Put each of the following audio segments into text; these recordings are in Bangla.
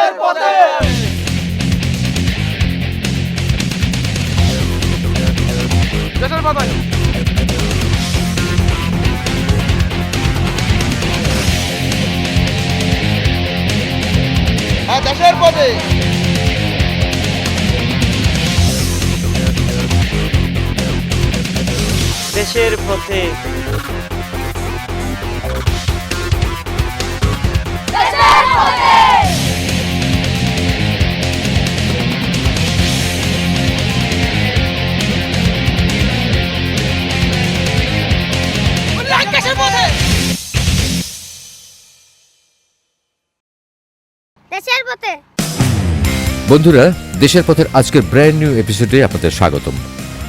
দেশের পথে দেশের পথে দেশের পথে দেশের পথে দেশের পথে। বন্ধুরা, দেশের পথের আজকের ব্র্যান্ড নিউ এপিসোডে আপনাদের স্বাগতম।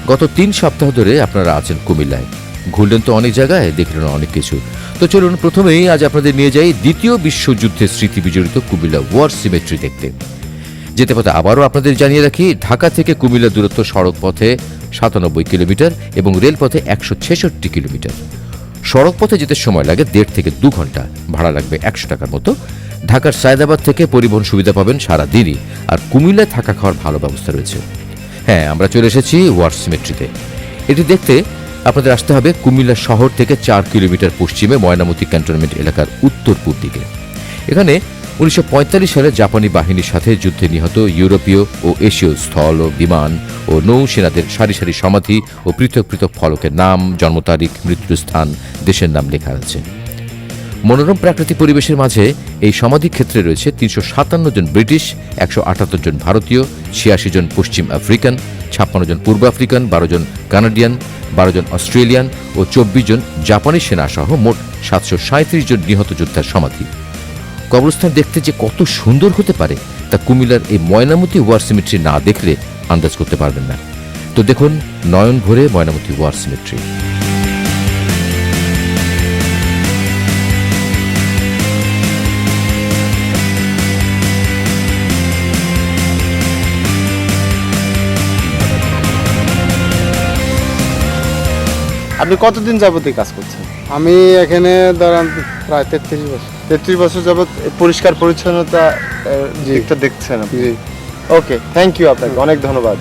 গত 3 সপ্তাহ ধরে আপনারা আছেন কুমিল্লায়। ঘুরলেন তো অনেক জায়গায়, দেখলেন অনেক কিছু। তো চলুন প্রথমেই আজ আপনাদের নিয়ে যাই দ্বিতীয় বিশ্বযুদ্ধের স্মৃতি বিজড়িত কুমিল্লা ওয়ার সিমেট্রি দেখতে। যেতে পথে আবারও আপনাদের জানিয়ে রাখি, ঢাকা থেকে কুমিল্লা দূরত্ব সড়ক পথে 97 কিলোমিটার এবং রেলপথে 166 কিলোমিটার। সড়ক পথে যেতে সময় লাগে 1.5 থেকে 2 ঘন্টা, ভাড়া লাগবে 100 টাকার মতো। ঢাকার সায়দাবাদ থেকে পরিবহন সুবিধা পাবেন সারা দিনই, আর কুমিল্লায় থাকা খাওয়ার ভালো ব্যবস্থা রয়েছে। হ্যাঁ, আমরা চলে এসেছি ওয়ার সিমেট্রিতে। এটি দেখতে আপনাদের আসতে হবে কুমিল্লা শহর থেকে 4 কিলোমিটার পশ্চিমে ময়নামতি ক্যান্টনমেন্ট এলাকার উত্তর পূর্ব দিকে। এখানে 1945 সালে জাপানি বাহিনীর সাথে যুদ্ধে নিহত ইউরোপীয় ও এশীয় স্থল ও বিমান ও নৌসেনাদের সারি সারি সমাধি ও পৃথক পৃথক ফলকের নাম, জন্ম তারিখ, মৃত্যুস্থান, দেশের নাম লেখা আছে। মনোরম প্রাকৃতিক পরিবেশের মাঝে এই সমাধি ক্ষেত্রে রয়েছে 357 জন ব্রিটিশ, 178 জন ভারতীয়, 86 জন পশ্চিম আফ্রিকান, 56 জন পূর্ব আফ্রিকান, 12 জন কানাডিয়ান, 12 জন অস্ট্রেলিয়ান ও 24 জন জাপানি সেনা সহ মোট 737 জন নিহত যোদ্ধার সমাধি। কবরস্থান দেখতে যে কত সুন্দর হতে পারে তা কুমিল্লার এই ময়নামতি ওয়ার সিমেট্রি না দেখলে আন্দাজ করতে পারবেন না। তো দেখুন নয়ন ভরে ময়নামতি ওয়ার সিমেট্রি। আপনি কতদিন যাবত এই কাজ করছেন? আমি এখানে ধরেন প্রায় 33 বছর। 33 বছর যাবত পরিষ্কার পরিচ্ছন্নতা দিকটা দেখছেন আপনি। জি। ওকে, থ্যাংক ইউ, আপনাকে অনেক ধন্যবাদ।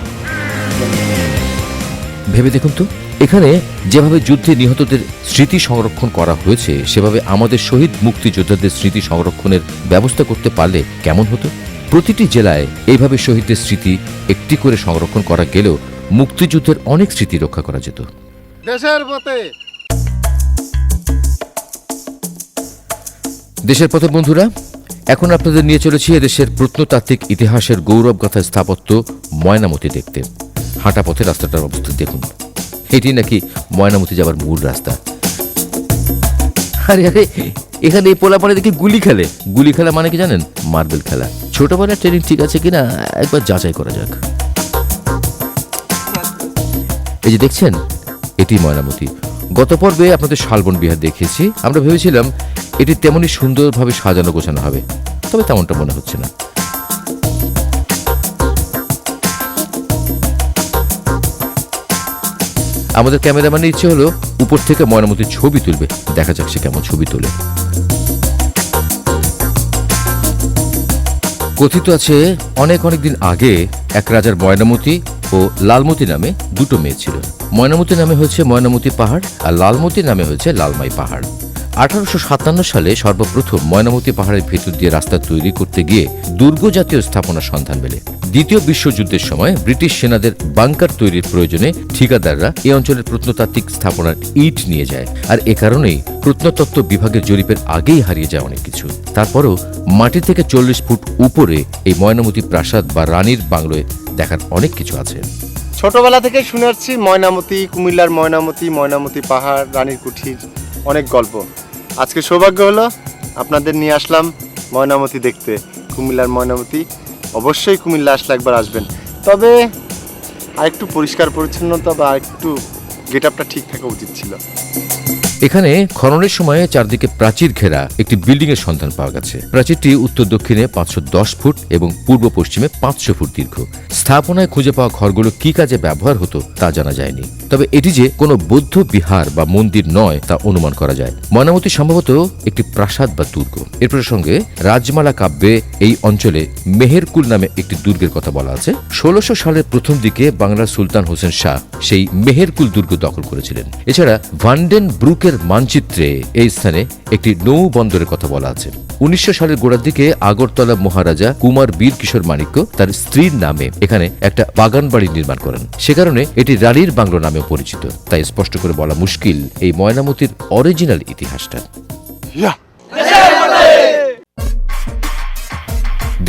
ভেবে দেখুন তো, এখানে যেভাবে যুদ্ধে নিহতদের স্মৃতি সংরক্ষণ করা হয়েছে, সেভাবে আমাদের শহীদ মুক্তিযোদ্ধাদের স্মৃতি সংরক্ষণের ব্যবস্থা করতে পারলে কেমন হতো। প্রতিটি জেলায় এইভাবে শহীদদের স্মৃতি একটি করে সংরক্ষণ করা গেলেও মুক্তিযুদ্ধের অনেক স্মৃতি রক্ষা করা যেত। দেশের পথে। দেশের পথে বন্ধুরা, এখন আপনাদের নিয়ে চলেছি এদেশের প্রত্নতাত্ত্বিক ইতিহাসের গৌরবগাথা স্থাপত্য ময়নামতি দেখতে। হাঁটা পথে রাস্তাটার অবস্থা দেখুন, এটি নাকি ময়নামতি যাবার মূল রাস্তা। আরে আরে, এখানে এই পোলাপানে দেখি গুলি খেলে। গুলি খেলা মানে কি জানেন? মার্বেল খেলা। ছোটবেলার ট্রেনিং ঠিক আছে কিনা একবার যাচাই করা যাক। এই যে দেখছেন, এটি ময়নামতি। গত পর্বে আপনাদের শালবন বিহার দেখিয়েছি। আমরা ভেবেছিলাম এটি তেমনই সুন্দরভাবে সাজানো গোছানো হবে, তবে তেমনটা মনে হচ্ছে না। আমাদের ক্যামেরাম্যানের ইচ্ছে হলো উপর থেকে ময়নামতির ছবি তুলবে। দেখা যাক সে কেমন ছবি তোলে। কথিত আছে অনেক দিন আগে এক রাজার ময়নামতি ও লালমতি নামে 2 মেয়ে ছিল। ময়নামতি নামে হয়েছে ময়নামতি পাহাড়, আর লালমতি নামে হয়েছে লালমাই পাহাড়। 1857 সালে সর্বপ্রথম ময়নামতি পাহাড়ের ভেতর দিয়ে রাস্তা তৈরি করতে গিয়ে দুর্গ জাতীয় স্থাপনার সন্ধান মেলে। দ্বিতীয় বিশ্বযুদ্ধের সময় ব্রিটিশ সেনাদের বাংকার তৈরির প্রয়োজনে ঠিকাদাররা এই অঞ্চলের প্রত্নতাত্ত্বিক স্থাপনার ইট নিয়ে যায়, আর এ কারণেই প্রত্নতত্ত্ব বিভাগের জরিপের আগেই হারিয়ে যায় অনেক কিছু। তারপরও মাটি থেকে 40 ফুট উপরে এই ময়নামতি প্রাসাদ বা রানীর বাংলোয় দেখার অনেক কিছু আছে। ছোটবেলা থেকে শুনে আসছি ময়নামতি, কুমিল্লার ময়নামতি, ময়নামতি পাহাড়, রানীর কুঠির, অনেক গল্প। আজকে সৌভাগ্য হলো আপনাদের নিয়ে আসলাম ময়নামতি দেখতে। কুমিল্লার ময়নামতি অবশ্যই কুমিল্লা আসলে একবার আসবেন, তবে আরেকটু পরিষ্কার পরিচ্ছন্নতা বা একটু গেট আপটা ঠিক থাকা উচিত ছিল। এখানে খননের সময় চারদিকে প্রাচীর ঘেরা একটি বিল্ডিং এর সন্ধান পাওয়া গেছে। প্রাচীরটি উত্তর দক্ষিণে 510 ফুট এবং পূর্ব পশ্চিমে 500 ফুট দীর্ঘ। স্থাপনায় খুঁজে পাওয়া ঘরগুলো কি কাজে ব্যবহার হতো তা জানা যায়নি, তবে এটি যে কোনো বৌদ্ধ বিহার বা মন্দির নয় তা অনুমান করা যায়। ময়নামতি সম্ভবত একটি প্রাসাদ বা দুর্গ। এর প্রসঙ্গে রাজমালা কাব্যে এই অঞ্চলে মেহেরকুল নামে একটি দুর্গের কথা বলা আছে। 1600 সালের প্রথম দিকে বাংলার সুলতান হোসেন শাহ সেই মেহেরকুল দুর্গ দখল করেছিলেন। এছাড়া ভান্ডেন ব্রুকের মানচিত্রে এই স্থানে একটি নৌ বন্দরের কথা বলা আছে। 1900 সালের গোড়ার দিকে আগরতলা মহারাজা কুমার বীর কিশোর মাণিক্য তার স্ত্রীর নামে এখানে একটা বাগান বাড়ি নির্মাণ করেন। সে কারণে এটি রানীর বাংলো নামে পরিচিত। তাই স্পষ্ট করে বলা মুশকিল এই ময়নামতির অরিজিনাল ইতিহাসটা।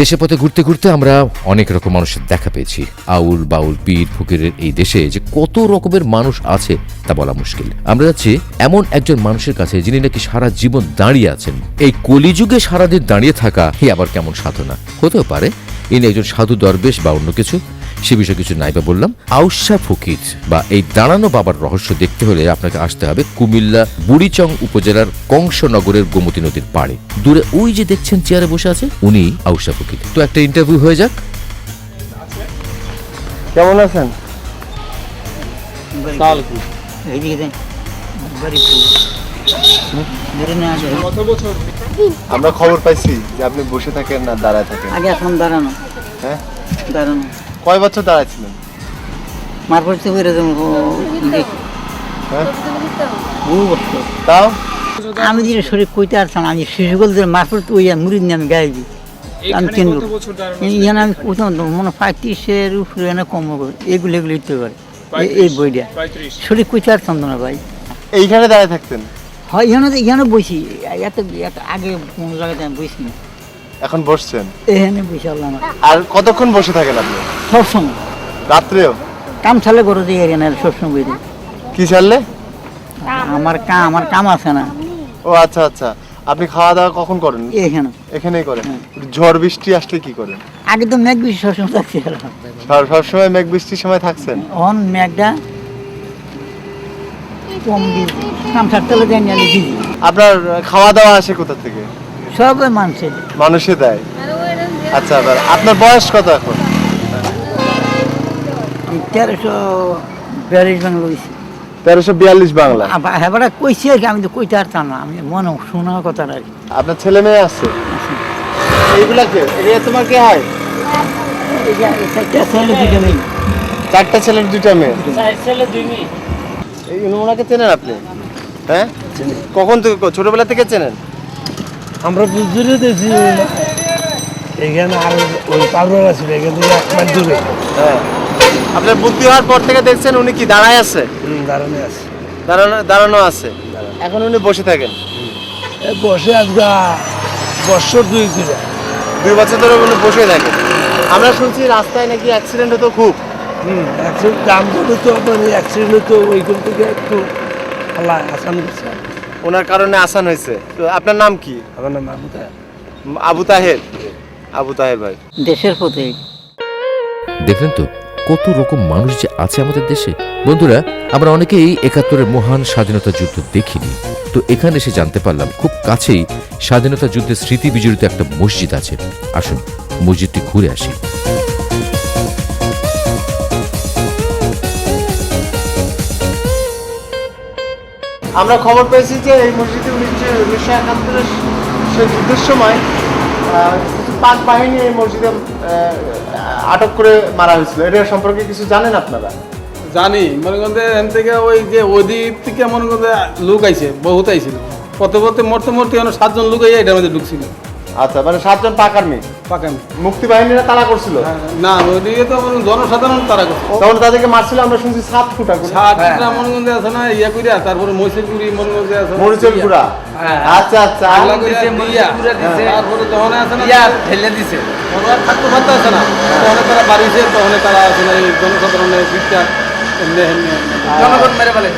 দেশে পথে ঘুরতে ঘুরতে আমরা অনেক রকম মানুষের দেখা পেয়েছি। আউল বাউল পীর ফকিরের এই দেশে যে কত রকমের মানুষ আছে তা বলা মুশকিল। আমরা যাচ্ছি এমন একজন মানুষের কাছে যিনি নাকি সারা জীবন দাঁড়িয়ে আছেন। এই কলিযুগে সারাদিন দাঁড়িয়ে থাকা আবার কেমন সাধনা হতেও পারে। ইনি একজন সাধু দরবেশ বা অন্য কিছু, সে বিষয়ে কিছু নাইবা বললাম। আউশা ফকির বা এই দাঁড়ানো বাবার রহস্য দেখতে হলে আপনাকে আসতে হবে কুমিল্লা বুড়িচং উপজেলার কংসনগরের গোমতী নদীর পাড়ে। দূরে ওই যে দেখছেন চেয়ারে বসে আছে, উনি আউশা ফকির। তো একটা ইন্টারভিউ হয়ে যাক। কেমন আছেন? আমরা খবর পাইছি যে আপনি বসে থাকেন না দাঁড়ায় থাকেন। আগে এখন দাঁড়ানো, হ্যাঁ, দাঁড়ানো কয় বছর দাঁড়াইছিলেন? মারপর তো করে দেবো হ্যাঁ, তাও তাও আমি যে শরীর কইতে পারতাম, আমি শিশুগুলো দিয়ে মারপর তো ওই মুড়ি নিয়ে আমি গাইবি, আমি চিনব। এখানে আমি কোথাও মনে 35-এর উপরে এনে কম এগুলো এগুলো দিতে পারে এই বইটা। শরীর কইতে পারতাম না ভাই। এইখানে দাঁড়ায় থাকতেন? হয় এখানে বসি, এত এত আগে কোনো জায়গাতে আমি বসি না, এখন বসছেন? এখানে বসে আল্লাহ আমার আর কতক্ষণ বসে থাকেন আপনি? সবসময় রাত্রেও? কাম ছাড়লে করে দিই এখানে সবসময় বই দিই। কি ছাড়লে? আমার কাম আছে না। ও আচ্ছা আচ্ছা, আপনি খাওয়া দাওয়া কখন করেন? এখানে এখানেই করেন? ঝড় বৃষ্টি আসলে কি করেন? আগে তো মেঘ বেশি সবসময় থাকছে, সবসময় মেঘ বৃষ্টির সময় থাকছেন? অন মেঘটা কম দিন কাম ছাড়তে হলে যাই নিয়ে দিদি আপনার খাওয়া দাওয়া আসে কোথা থেকে? সব মানছে মানুষে দেয়? আচ্ছা, আবার আপনার বয়স কত এখন? 1342 বাংলা বলছি। 1342 বাংলা? হ্যাঁ কইছি আর কি, আমি তো কইতে পারতাম না, আমি মনে শোনার কথা আর কি। আপনার ছেলে মেয়ে আছে? এইগুলা কে? এগুলা তোমার কে হয়? চারটা ছেলে দুইটা মেয়ে? এই ওনাকে চেনেন আপনি? হ্যাঁ, কখন থেকে, ছোটবেলা থেকে চেনেন? আমরা বুঝতে দেখছি এখানে আর ওই পাউডার আছে এখান থেকে 1 মাইল দূরে। হ্যাঁ, আপনার বুদ্ধি হওয়ার পর থেকে দেখছেন উনি কি দাঁড়ায় আছে? দাঁড়ানো আছে, দাঁড়ানো আছে। এখন উনি বসে থাকেন? বসে আজকে বছর 2 বছর ধরে উনি বসে থাকেন। আমরা শুনছি রাস্তায় নাকি অ্যাক্সিডেন্ট হতো খুব। অ্যাক্সিডেন্ট দাম করলে তো মানে অ্যাক্সিডেন্ট হতো, ওইখান থেকে একটু আল্লাহ আসান করছে। ওনার কারণে আসান হয়েছে। তো আপনার নাম কি? আমার নাম আবু তাহের। আবু তাহের? আবু তাহের ভাই। দেশের পথে দেখলেন তো কত রকম মানুষ যে আছে আমাদের দেশে। বন্ধুরা, আমরা অনেকেই 71-এর মহান স্বাধীনতা যুদ্ধ দেখিনি, তো এখানে এসে জানতে পারলাম খুব কাছেই স্বাধীনতা যুদ্ধের স্মৃতি বিজড়িত একটা মসজিদ আছে। আসুন মসজিদটি ঘুরে আসি। আমরা খবর পেয়েছি যে এই মসজিদে 1971-এর সেই যুদ্ধের সময় কিছু পাক বাহিনী এই মসজিদে আটক করে মারা হয়েছিল। এটা সম্পর্কে কিছু জানেন আপনারা? জানি, মনে করেন এখান থেকে ওই যে ওদিক থেকে মনে করেন লোক আইছে, বহুত আইছিল, পথে পথে মরতে মরতে 7 জন লোক এটার মধ্যে ঢুকছিল। আচ্ছা, মানে 7 জন পাক আর্মি? পাকান মুক্তি বাহিনীরা তাড়া করছিল? না, ওদিকে তো জনসাধারণ তারা করছে। তখন তাদেরকে মারছিল, আমরা শুনছি 7 ফুটা করে। 7টা মনে করেন আছে না ইয়া কইরা, তারপরে মরিচের গুড়ি মনে করেন আছে, মরিচের গুঁড়া। আচ্ছা আচ্ছা, তারপরে তখন আছে না ঢেলে দিছে, ওরা থাকতে পারতে আছে না, তখন তারা বাড়িছে, তখন তারা আছে না এই জনসাধারণের পিঠটা জনগণ মেরে ফেলে।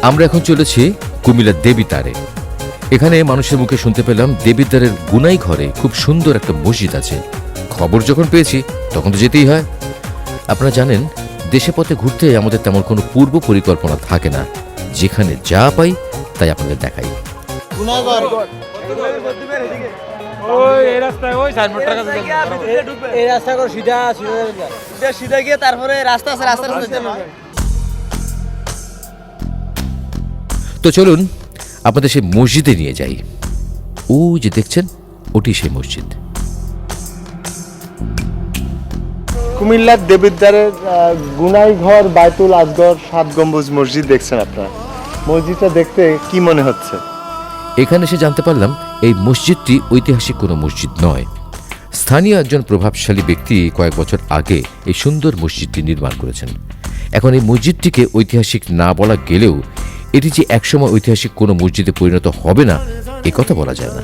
আমরা এখন চলেছি কুমিল্লার দেবিদ্বারে। এখানে মানুষের মুখে শুনতে পেলাম দেবিদ্বারের গুনাই ঘরে খুব সুন্দর একটা মসজিদ আছে। খবর যখন পেয়েছি তখন তো যেতেই হয়। আপনারা জানেন দেশে পথে ঘুরতে আমাদের তেমন কোনো পূর্ব পরিকল্পনা থাকে না, যেখানে যা পাই তাই আপনাদের দেখাই। এই রাস্তা করে সিধা সিধা গিয়ে তারপরে রাস্তা আছে রাস্তার তো চলুন আপনাদের সেই মসজিদে নিয়ে যাই। ও যে দেখছেন, ওটি সেই মসজিদ। কুমিল্লার দেবিদ্বারের গুনাই ঘর বায়তুল আজগর 7 গম্বুজ মসজিদ দেখছেন আপনারা। মসজিদটা দেখতে কি মনে হচ্ছে? এখানে এসে জানতে পারলাম এই মসজিদটি ঐতিহাসিক কোনো মসজিদ নয়। স্থানীয় একজন প্রভাবশালী ব্যক্তি কয়েক বছর আগে এই সুন্দর মসজিদটি নির্মাণ করেছেন। এখন এই মসজিদটিকে ঐতিহাসিক না বলা গেলেও এটি যে একসময় ঐতিহাসিক কোনো মসজিদে পরিণত হবে না এ কথা বলা যায় না।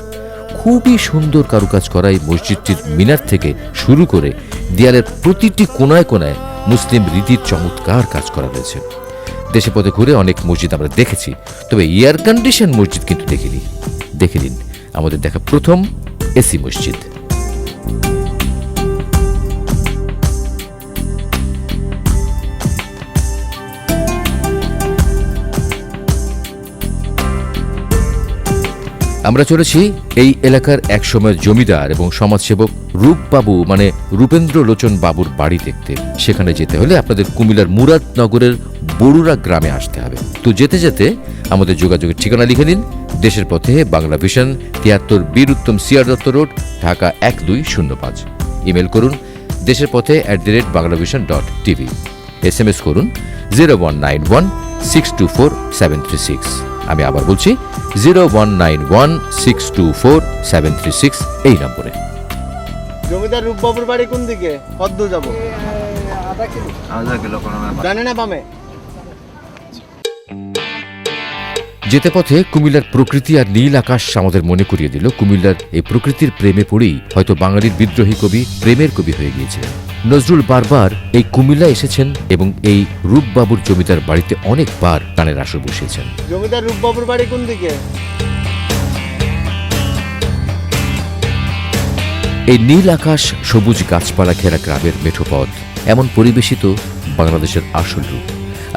খুবই সুন্দর কারুকাজ করা এই মসজিদটির মিনার থেকে শুরু করে দেয়ালের প্রতিটি কোনায় কোনায় মুসলিম রীতির চমৎকার কাজ করা রয়েছে। দেশে পথে ঘুরে অনেক মসজিদ আমরা দেখেছি, তবে এয়ার কন্ডিশন মসজিদ কিন্তু দেখিনি। দেখে নিন আমাদের দেখা প্রথম এসি মসজিদ। আমরা চলেছি এই এলাকার একসময়ের জমিদার এবং সমাজসেবক রূপবাবু মানে রূপেন্দ্র লোচন বাবুর বাড়ি দেখতে। সেখানে যেতে হলে আপনাদের কুমিল্লার মুরাদনগরের বড়ুরা গ্রামে আসতে হবে। তো যেতে যেতে আমাদের যোগাযোগের ঠিকানা লিখে দিন। দেশের পথে, Bangla vision, 73 Bir Uttam CR Dutta road, Dhaka 1205। Email করুন দেশের পথে @banglavision.tv। SMS করুন 0191624736। আমি আবার বলছি 0191624736 এই নম্বরে। জমিদার রূপবাবুর বাড়ি কোন দিকে? কত দূর যাবো? জানে না বামে। যেতে পথে কুমিল্লার প্রকৃতি আর নীল আকাশ আমাদের মনে করিয়ে দিল কুমিল্লার এই প্রকৃতির প্রেমে পড়েই হয়তো বাঙালির বিদ্রোহী কবি প্রেমের কবি হয়ে গিয়েছিলেন। নজরুল বারবার এই কুমিল্লা এসেছেন এবং এই রূপবাবুর জমিদার বাড়িতে অনেকবার গানের আসর বসিয়েছেন। জমিদার রূপবাবুর বাড়ি কোন দিকে? এই নীল আকাশ, সবুজ গাছপালা ঘেরা গ্রামের মেঠো পথ, এমন পরিবেশিত বাংলাদেশের আসল রূপ।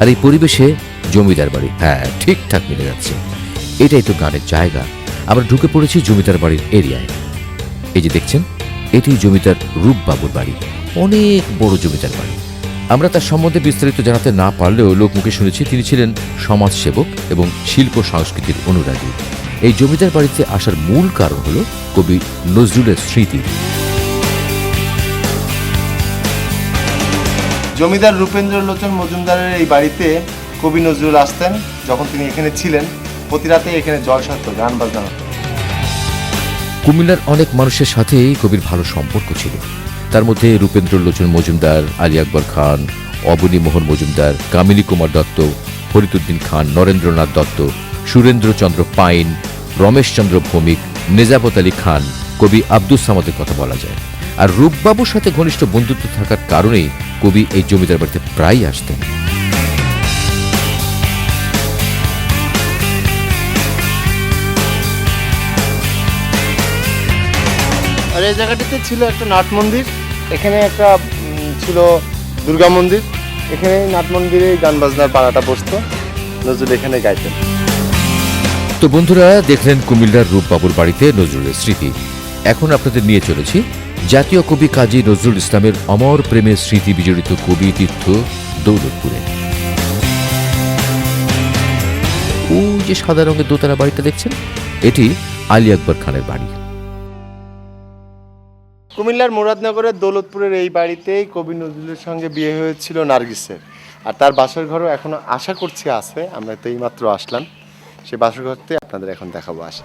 আর এই পরিবেশে জমিদার বাড়ি, হ্যাঁ ঠিকঠাক মিলে যাচ্ছে। এটাই তো গানের জায়গা। আমরা ঢুকে পড়েছি জমিদার বাড়ির এরিয়ায়। এই যে দেখছেন, এটি জমিদার রূপবাবুর বাড়ি, অনেক বড় জমিদার বাড়ি। আমরা তার সম্বন্ধে বিস্তারিত জানাতে না পারলেও লোকমুখে শুনেছি তিনি ছিলেন সমাজসেবক এবং শিল্প সংস্কৃতির অনুরাগী। এই জমিদার বাড়িতে আসার মূল কারণ হল কবি নজরুলের স্মৃতি। জমিদার রূপেন্দ্র লোচন মজুমদারের এই বাড়িতে কবি নজরুল আসতেন। যখন তিনি এখানে ছিলেন প্রতি রাতে এখানে জলসা হতো, গান বাজনা হতো। কুমিল্লার অনেক মানুষের সাথেই কবির ভালো সম্পর্ক ছিল। তার মধ্যে রূপেন্দ্র লোচন মজুমদার, আলী আকবর খান, অবনী মোহন মজুমদার, কামিনী কুমার দত্ত, ফরিদুদ্দিন খান, নরেন্দ্রনাথ দত্ত, সুরেন্দ্রচন্দ্র পাইন, রমেশচন্দ্র ভৌমিক, নেজাবত আলী খান, কবি আব্দুস সামাদের কথা বলা যায়। আর রূপবাবুর সাথে ঘনিষ্ঠ বন্ধুত্ব থাকার কারণেই কবি এই জমিদার বাড়িতে প্রায়ই আসতেন। আর এই জায়গাটিতে ছিল একটা নাট মন্দির, এখানে একটা ছিল দুর্গা মন্দির। এখানে নাট মন্দিরে গান বাজনার পাড়াটা বসতো, নজরুল এখানে গাইতেন। তো বন্ধুরা, দেখলেন কুমিল্লার রূপবাবুর বাড়িতে নজরুলের স্মৃতি। এখন আপনাদের নিয়ে চলেছি জাতীয় কবি কাজী নজরুল ইসলামের অমর প্রেমের স্মৃতি বিজড়িত কবি তীর্থ দৌলতপুরে। ও যে সাদা রঙের দোতলা বাড়িটা দেখছেন, এটি আলী আকবর খানের বাড়ি। কুমিল্লার মুরাদনগরের দৌলতপুরের এই বাড়িতেই কবি নজরুলের সঙ্গে বিয়ে হয়েছিল নার্গিসের। আর তার বাসর ঘরও এখনো আশা করছি আছে। আমরা তো এইমাত্র আসলাম, সেই বাসর ঘরতে আপনাদের এখন দেখাবো। আসে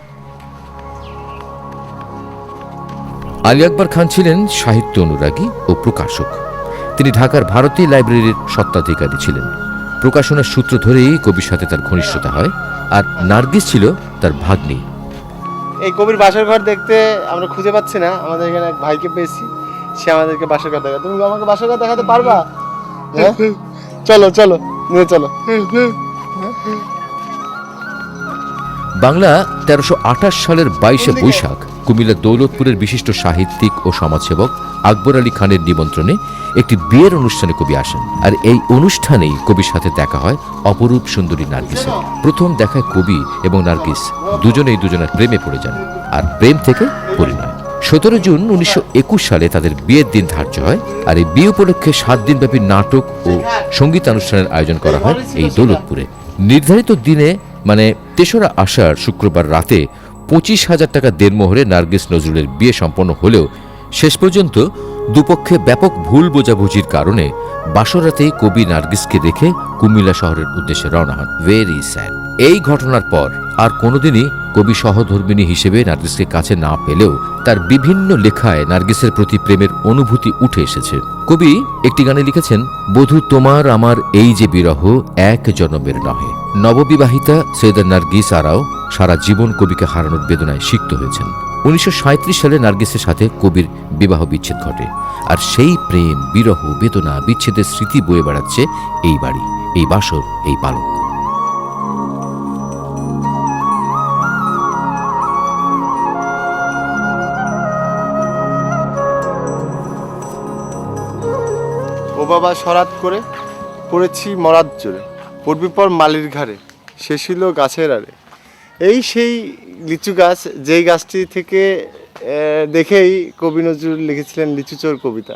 আলী আকবর খান ছিলেন সাহিত্য অনুরাগী ও প্রকাশক। তিনি ঢাকার ভারতী লাইব্রেরির স্বত্বাধিকারী ছিলেন। প্রকাশনার সূত্র ধরেই কবির সাথে তার ঘনিষ্ঠতা হয়। আর নার্গিস ছিল তার ভাগ্নি। এই কবির বাসর ঘর দেখতে আমরা খুঁজে পাচ্ছি না। আমাদের এখানে এক ভাইকে পেয়েছি, সে আমাদেরকে বাসর ঘর দেখা। তুমি আমাকে বাসর ঘর দেখাতে পারবা? হ্যাঁ, চলো চলো, নিয়ে চলো। বাংলা 1328 সালের 22শে বৈশাখ কুমিল্লার দৌলতপুরের বিশিষ্ট সাহিত্যিক ও সমাজসেবক আকবর আলী খানের নিমন্ত্রণে একটি বিয়ের অনুষ্ঠানে কবি আসেন। আর এই অনুষ্ঠানেই কবির সাথে দেখা হয় অপরূপ সুন্দরী নার্গিসের। প্রথম দেখায় কবি এবং নার্গিস দুজনেই দুজনের প্রেমে পড়ে যান, আর প্রেম থেকে পরিণয়। 17 জুন 1921 সালে তাদের বিয়ের দিন ধার্য হয়, আর এই বিয়ে উপলক্ষে 7 দিনব্যাপী নাটক ও সঙ্গীতানুষ্ঠানের আয়োজন করা হয় এই দৌলতপুরে। নির্ধারিত দিনে মানে 3রা আষাঢ় শুক্রবার রাতে 25,000 টাকা দেনমোহরে নার্গিস নজরুলের বিয়ে সম্পন্ন হলেও শেষ পর্যন্ত দুপক্ষে ব্যাপক ভুল বোঝাবুঝির কারণে বাসরাতেই কবি নার্গিসকে রেখে কুমিল্লা শহরের উদ্দেশ্যে রওনা হন। Very sad. এই ঘটনার পর আর কোনোদিনই কবি সহধর্মিণী হিসেবে নার্গিসকে কাছে না পেলেও তার বিভিন্ন লেখায় নার্গিসের প্রতি প্রেমের অনুভূতি উঠে এসেছে। কবি একটি গানে লিখেছেন, বধূ তোমার আমার এই যে বিরহ এক জনমের নহে। নববিবাহিতা সৈয়দা নার্গিস আরাও সারা জীবন কবিকে হারানোর বেদনায় সিক্ত হয়েছেন। 1937 সালে নার্গিসের সাথে কবির বিবাহ বিচ্ছেদ ঘটে, আর সেই প্রেম, বিরহ, বেদনা, বিচ্ছেদের স্মৃতি বয়ে বেড়াচ্ছে এই বাড়ি, এই বাসর, এই পালক। ও বাবা সরাত করে পড়েছি মরাত জোরে, পড়বি পর মালির ঘাড়ে, সে ছিল গাছের আড়ে। এই সেই লিচু গাছ, যেই গাছটি থেকে দেখেই কবি নজরুল লিখেছিলেন লিচুচোর কবিতা।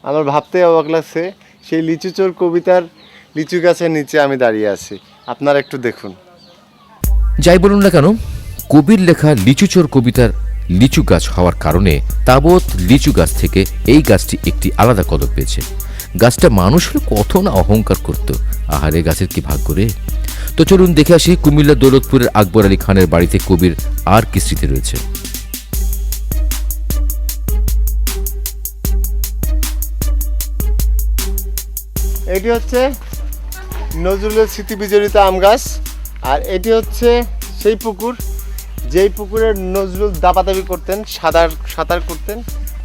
আমার ভাবতে অবাক লাগছে, সেই লিচুচোর কবিতার লিচু গাছের নিচে আমি দাঁড়িয়ে আছি। আপনারা একটু দেখুন। যাই বলুন না কেন, কবির লেখা লিচুচোর কবিতার লিচু গাছ হওয়ার কারণে তাবৎ লিচু গাছ থেকে এই গাছটি একটি আলাদা কদর পেয়েছে। গাছটা মানুষ হলে কত না অহংকার করত, আহারে গাছের কি ভাগ্য রে। তো চলুন দেখে আসি কুমিল্লা দৌলতপুরের আকবর আলী খানের বাড়িতে কবির আর কি স্মৃতি রয়েছে। এটি হচ্ছে নজরুলের স্মৃতি বিজড়িত আম গাছ, আর এটি হচ্ছে সেই পুকুর যেই পুকুরে নজরুল দাপাদাপি করতেন, সাঁতার করতেন,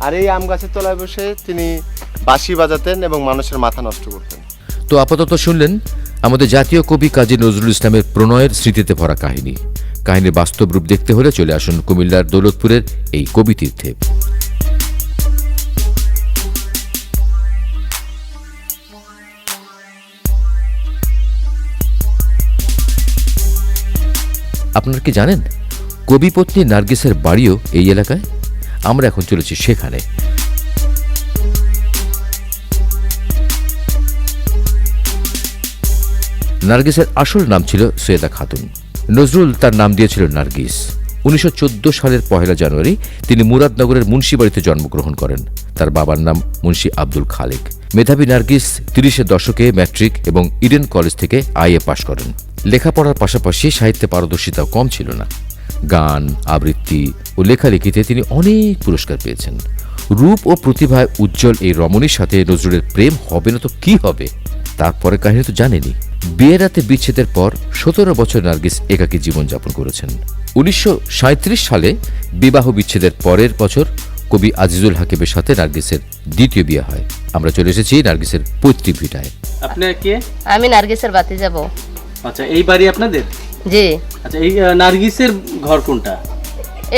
আর এই আম গাছের তলায় বসে তিনি বাঁশি বাজাতেন এবং মানুষের মাথা নষ্ট করতেন। তো আপাতত শুনলেন আমাদের জাতীয় কবি কাজী নজরুল ইসলামের প্রণয়ের স্মৃতিতে ভরা কাহিনী। কাহিনীর বাস্তব রূপ দেখতে হলে চলে আসুন কুমিল্লার দৌলতপুরের এই কবি তীর্থে। আপনারা কি জানেন কবিপত্নী নার্গিসের বাড়িও এই এলাকায়? আমরা এখন চলেছি সেখানে। নার্গিসের আসল নাম ছিল সৈয়দা খাতুন। নজরুল তার নাম দিয়েছিল নার্গিস। 1914 সালের 1 জানুয়ারি তিনি মুরাদনগরের মুন্সিবাড়িতে জন্মগ্রহণ করেন। তার বাবার নাম মুন্সি আব্দুল খালেক। মেধাবী নার্গিস 30-এর দশকে ম্যাট্রিক এবং ইডেন কলেজ থেকে আইএ পাশ করেন। লেখাপড়ার পাশাপাশি সাহিত্যে পারদর্শিতাও কম ছিল না। গান, আবৃত্তি ও লেখালেখিতে তিনি অনেক পুরস্কার পেয়েছেন। রূপ ও প্রতিভায় উজ্জ্বল এই রমণীর সাথে নজরুলের প্রেম হবে না তো কি হবে, তারপরে কাহিনী তো জানেনি। বিয়ের রাতে বিচ্ছেদের পর 17 বছর নার্গিস একাকী জীবনযাপন করেছেন। 1937 সালে বিবাহ বিচ্ছেদের পরের বছর কবি আজিজুল হাকিমের সাথে নার্গিসের দ্বিতীয় বিয়ে হয়। আমরা চলে এসেছি নার্গিসের পৈতৃক ভিটায়। আপনি কে? আমি নার্গিসের বাতি যাব। আচ্ছা, এই বাড়ি আপনাদের? জি। আচ্ছা, এই নার্গিসের ঘর কোনটা?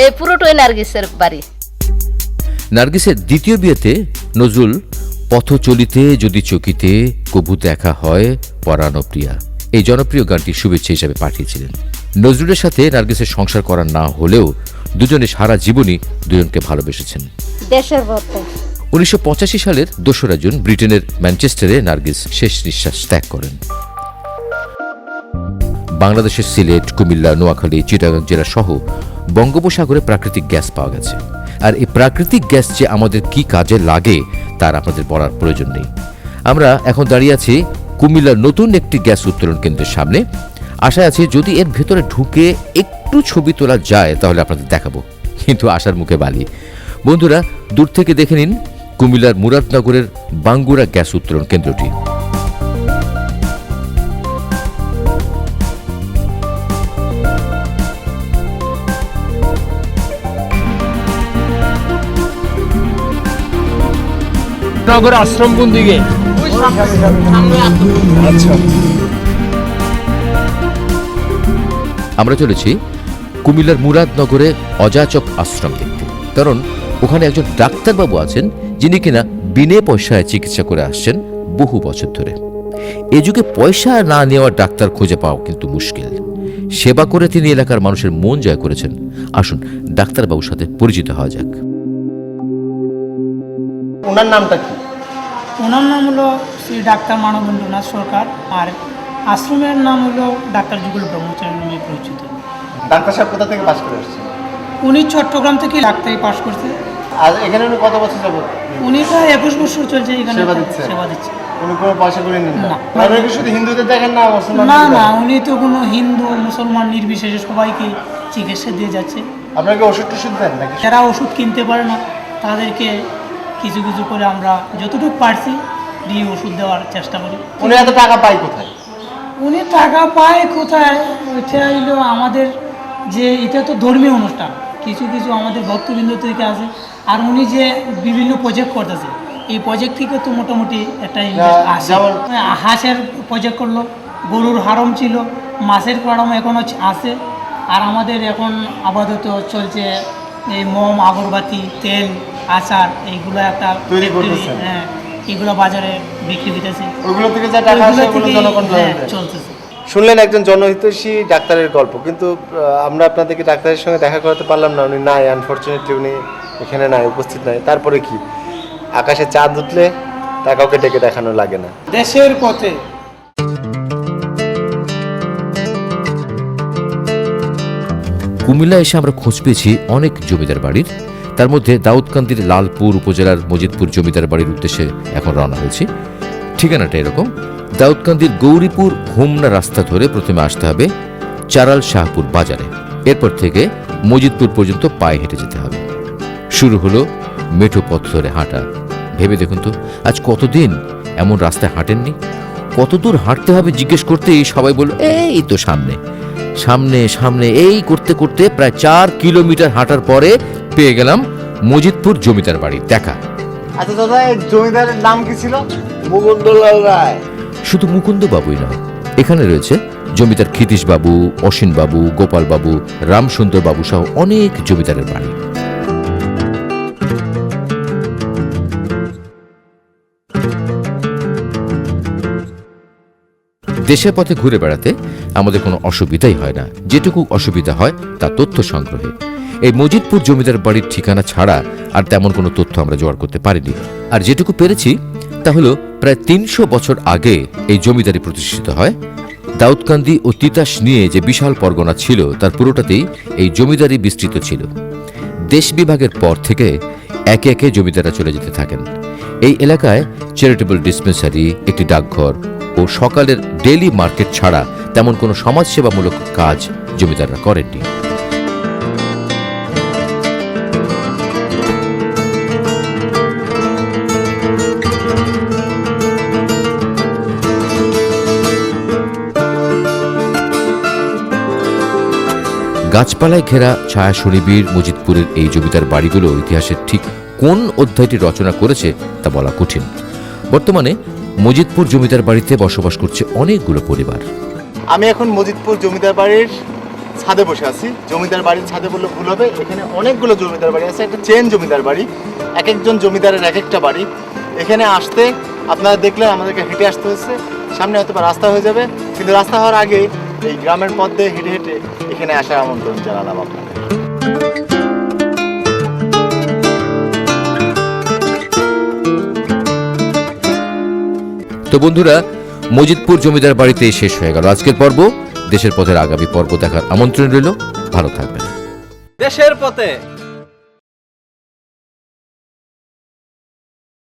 এই পুরোটাই নার্গিসের বাড়ি। নার্গিসের দ্বিতীয় বিয়েতে নজরুল পথ চলিতে যদি চকিতে কবু দেখা হয় পরানো প্রিয়া এই জনপ্রিয় গানটি শুভেচ্ছা হিসেবে পাঠিয়েছিলেন। নজরুলের সাথে নার্গিসের সংসার করা না হলেও দুজনে সারা জীবনই দুজনকে ভালোবেসেছেন। দেশের পথে 1985 সালের 2রা জুন ব্রিটেনের ম্যানচেস্টারে নার্গিস শেষ নিঃশ্বাস ত্যাগ করেন। বাংলাদেশের সিলেট, কুমিল্লা, নোয়াখালী, চিটাগাং জেলা সহ বঙ্গোপসাগরে প্রাকৃতিক গ্যাস পাওয়া গেছে। আর এই প্রাকৃতিক গ্যাস যে আমাদের কি কাজে লাগে তার আপনাদের বলার প্রয়োজন নেই। আমরা এখন দাঁড়িয়ে আছি কুমিল্লার নতুন একটি গ্যাস উত্তোলন কেন্দ্রের সামনে। আশা আছে যদি এর ভেতরে ঢুকে একটু ছবি তোলা যায় তাহলে আপনাদের দেখাবো, কিন্তু আশার মুখে বালি। বন্ধুরা, দূর থেকে দেখে নিন কুমিল্লার মুরাদনগরের বাঙ্গুরা গ্যাস উত্তোলন কেন্দ্রটি। নগর আশ্রম কোন দিকে? আচ্ছা, আমরা চলেছি কুমিল্লার মুরাদনগরে অযাচক আশ্রম দেখতে, কারণ ওখানে একজন ডাক্তারবাবু আছেন যিনি কিনা বিনে পয়সায় চিকিৎসা করে আসছেন বহু বছর ধরে। এ যুগে পয়সা না নেওয়া ডাক্তার খুঁজে পাওয়া কিন্তু মুশকিল। সেবা করে তিনি এলাকার মানুষের মন জয় করেছেন। আসুন ডাক্তারবাবুর সাথে পরিচিত হওয়া যাক। ওনার নামটা কি? ওনার নাম হলো শ্রী ডাক্তার মানবেন্দ্রনাথ সরকার, আর আশ্রমের নাম হলো ডাক্তার যুগল ব্রহ্মচারী নামে পরিচিত। ডাক্তার সাহেব কোথা থেকে পাশ করে আসছেন? উনি চট্টগ্রাম থেকে ডাক্তারি পাশ করছে। আর এখানে উনি কত বছর যাবত? উনি প্রায় 21 বছর চলছে এখানে সেবা দিচ্ছে? সেবা দিচ্ছে। উনি কোনো পয়সা করে নিন না? না। আপনি কি শুধু হিন্দুদের দেখেন না মুসলমান? না না, উনি তো কোনো হিন্দু মুসলমান নির্বিশেষে সবাইকে চিকিৎসা দিয়ে যাচ্ছে। আপনাকে ওষুধ টষুধ দেন নাকি? যারা ওষুধ কিনতে পারে না তাদেরকে কিছু কিছু করে আমরা যতটুকু পারছি দিয়ে ওষুধ দেওয়ার চেষ্টা করি। উনি এত টাকা পায় কোথায়? উনি টাকা পায় কোথায়, এটা হলো আমাদের যে এটা তো ধর্মীয় অনুষ্ঠান, কিছু কিছু আমাদের ভক্তবৃন্দ থেকে আছে, আর উনি যে বিভিন্ন প্রজেক্ট করতেছে এই প্রজেক্ট থেকে তো মোটামুটি একটা ইনভেস্ট আসে। হাঁসের প্রজেক্ট করলো, গরুর হারম ছিল, মাছের ফার্ম এখনও আছে, আর আমাদের এখন আপাতত চলছে এই মোম, আগরবাতি, তেল, আচার, এইগুলো একটা তৈরি factory, করতেছেন? হ্যাঁ, এগুলো বাজারে বিক্রি দিতেছে, ওইগুলো থেকে যা টাকা আসে ওগুলো জনগণ দেয়। চলতেছে। শুনলেন একজন জনহিতৈষী ডাক্তারের গল্প, কিন্তু আমরা আপনাদেরকে ডাক্তারের সঙ্গে দেখা করাতে পারলাম না। উনি নাই, আনফর্চুনেটলি উনি এখানে নাই, উপস্থিত নাই। তারপরে কি, আকাশে চাঁদ উঠলে তা কাউকে ডেকে দেখানো লাগে না। দেশের পথে কুমিল্লা এসে আমরা খোঁজ পেয়েছি অনেক জমিদার বাড়ির। তার মধ্যে দাউদকান্দির লালপুর উপজেলার মজিদপুর জমিদার বাড়ির উদ্দেশ্যে এখন রওনা হয়েছি। ঠিকানাটা এরকম: দাউদকান্দির গৌরীপুর হোমনা রাস্তা ধরে প্রথমে আসতে হবে চারাল শাহপুর বাজারে, এরপর থেকে মজিদপুর পর্যন্ত পায়ে হেঁটে যেতে হবে। শুরু হলো মেঠো পথ ধরে হাঁটা। ভেবে দেখুন তো, আজ কতদিন এমন রাস্তায় হাঁটেননি। কত দূর হাঁটতে হবে জিজ্ঞেস করতেই সবাই বলল এই তো সামনে সামনে সামনে। এই করতে করতে প্রায় 4 কিলোমিটার হাঁটার পরে পেয়ে গেলাম মজিদপুর জমিদার বাড়ি দেখা। আচ্ছা দাদা, এই জমিদারের নাম কি ছিল? মুকুন্দলাল রায়। শুধু মুকুন্দ বাবুই নয়, এখানে রয়েছে জমিদার ক্ষিতীশ বাবু, অসীন বাবু, গোপাল বাবু, রামসুন্দর বাবু সহ অনেক জমিদারের বাড়ি। দেশের পথে ঘুরে বেড়াতে আমাদের কোনো অসুবিধাই হয় না। যেটুকু অসুবিধা হয় তা তথ্য সংগ্রহে। এই মজিদপুর জমিদার বাড়ির ঠিকানা ছাড়া আর তেমন কোনো তথ্য আমরা জোগাড় করতে পারিনি। আর যেটুকু পেরেছি তা হলো প্রায় 300 বছর আগে এই জমিদারি প্রতিষ্ঠিত হয়। দাউদকান্দি ও তিতাস নিয়ে যে বিশাল পরগনা ছিল তার পুরোটাতেই এই জমিদারি বিস্তৃত ছিল। দেশ বিভাগের পর থেকে একে একে জমিদাররা চলে যেতে থাকেন। এই এলাকায় চ্যারিটেবল ডিসপেন্সারি, একটি ডাকঘর ও সকালের ডেইলি মার্কেট ছাড়া তেমন কোনো সমাজসেবামূলক কাজ জমিদাররা করেননি। গাছপালায় ঘেরা ছায়া সুনিবিড় মজিদপুরের এই জমিদার বাড়িগুলো ইতিহাসের ঠিক কোন অধ্যায়টি রচনা করেছে তা বলা কঠিন। বর্তমানে মজিদপুর জমিদার বাড়িতে বসবাস করছে অনেকগুলো পরিবার। আমি এখন মজিদপুর জমিদার বাড়ির ছাদে বসে আছি। জমিদার বাড়ির ছাদে বললে ভুল হবে, এখানে অনেকগুলো জমিদার বাড়ি আছে, একটা চেন জমিদার বাড়ি, এক একজন জমিদারের এক একটা বাড়ি। এখানে আসতে আপনারা দেখলেন আমাদেরকে হেঁটে আসতে হচ্ছে, সামনে হয়তো বা রাস্তা হয়ে যাবে, কিন্তু রাস্তা হওয়ার আগে এই গ্রামের পথ দিয়ে হেঁটে হেঁটে এখানে আসার আমন্ত্রণ জানালাম আপনাদের। তো বন্ধুরা, মজিদপুর জমিদার বাড়িতে শেষ হয়ে গেল আজকের পর্ব। দেশের পথের আগামী পর্ব দেখার আমন্ত্রণ রইল। ভালো থাকবেন। দেশের পথে।